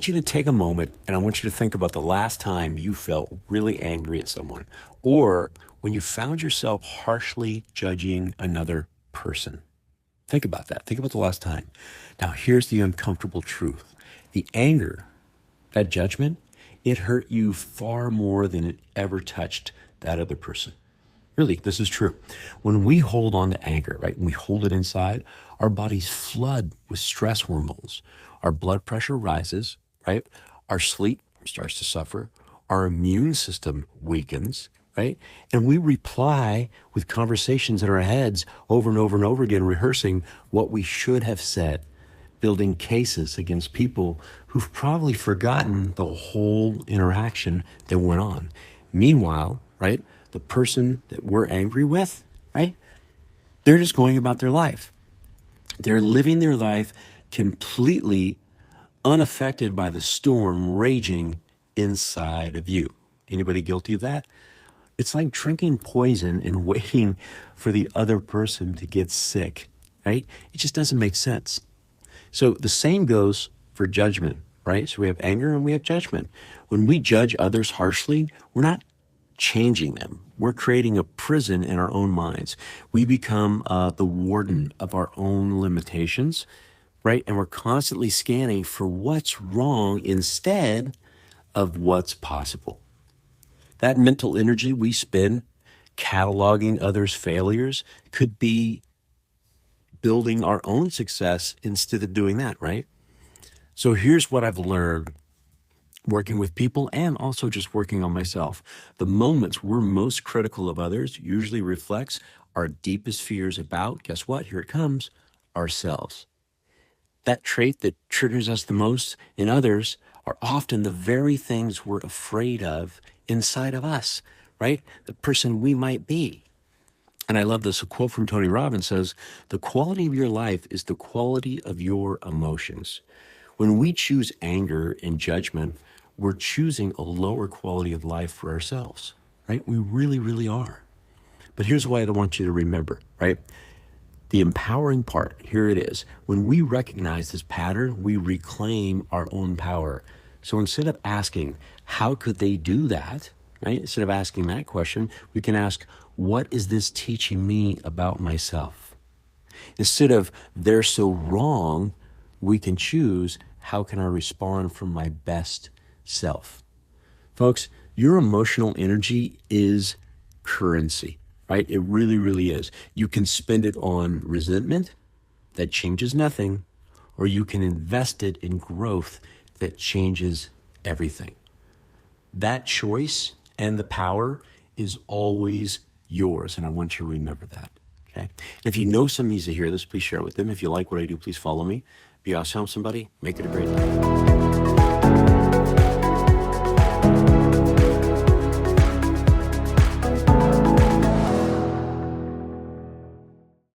want you to take a moment and I want you to think about the last time you felt really angry at someone or when you found yourself harshly judging another person. Think about that. Think about the last time. Now, here's the uncomfortable truth. The anger, that judgment, it hurt you far more than it ever touched that other person. Really, this is true. When we hold on to anger, right, when we hold it inside, our bodies flood with stress hormones. Our blood pressure rises, right? Our sleep starts to suffer. Our immune system weakens, right? And we reply with conversations in our heads over and over and over again, rehearsing what we should have said, building cases against people who've probably forgotten the whole interaction that went on. Meanwhile, right, the person that we're angry with, right, they're just going about their life. They're living their life completely unaffected by the storm raging inside of you. Anybody guilty of that? It's like drinking poison and waiting for the other person to get sick, right? It just doesn't make sense. So the same goes for judgment, right? So we have anger and we have judgment. When we judge others harshly, we're not changing them. We're creating a prison in our own minds. We become the warden of our own limitations, right? And we're constantly scanning for what's wrong instead of what's possible. That mental energy we spend cataloging others' failures could be building our own success instead of doing that, right? So here's what I've learned working with people and also just working on myself. The moments we're most critical of others usually reflects our deepest fears about, guess what? Here it comes, ourselves. That trait that triggers us the most in others are often the very things we're afraid of inside of us, right? The person we might be. And I love this. A quote from Tony Robbins says, the quality of your life is the quality of your emotions. When we choose anger and judgment, we're choosing a lower quality of life for ourselves, right? We really, really are. But here's what I want you to remember, right? The empowering part, here it is. When we recognize this pattern, we reclaim our own power. So instead of asking, how could they do that, right? Instead of asking that question, we can ask, what is this teaching me about myself? Instead of, they're so wrong, we can choose, how can I respond from my best self? Folks, your emotional energy is currency, right? It really, really is. You can spend it on resentment that changes nothing, or you can invest it in growth that changes everything. That choice and the power is always yours, and I want you to remember that, okay? And if you know someone needs to hear this, please share it with them. If you like what I do, please follow me. Be awesome, help somebody, make it a great day.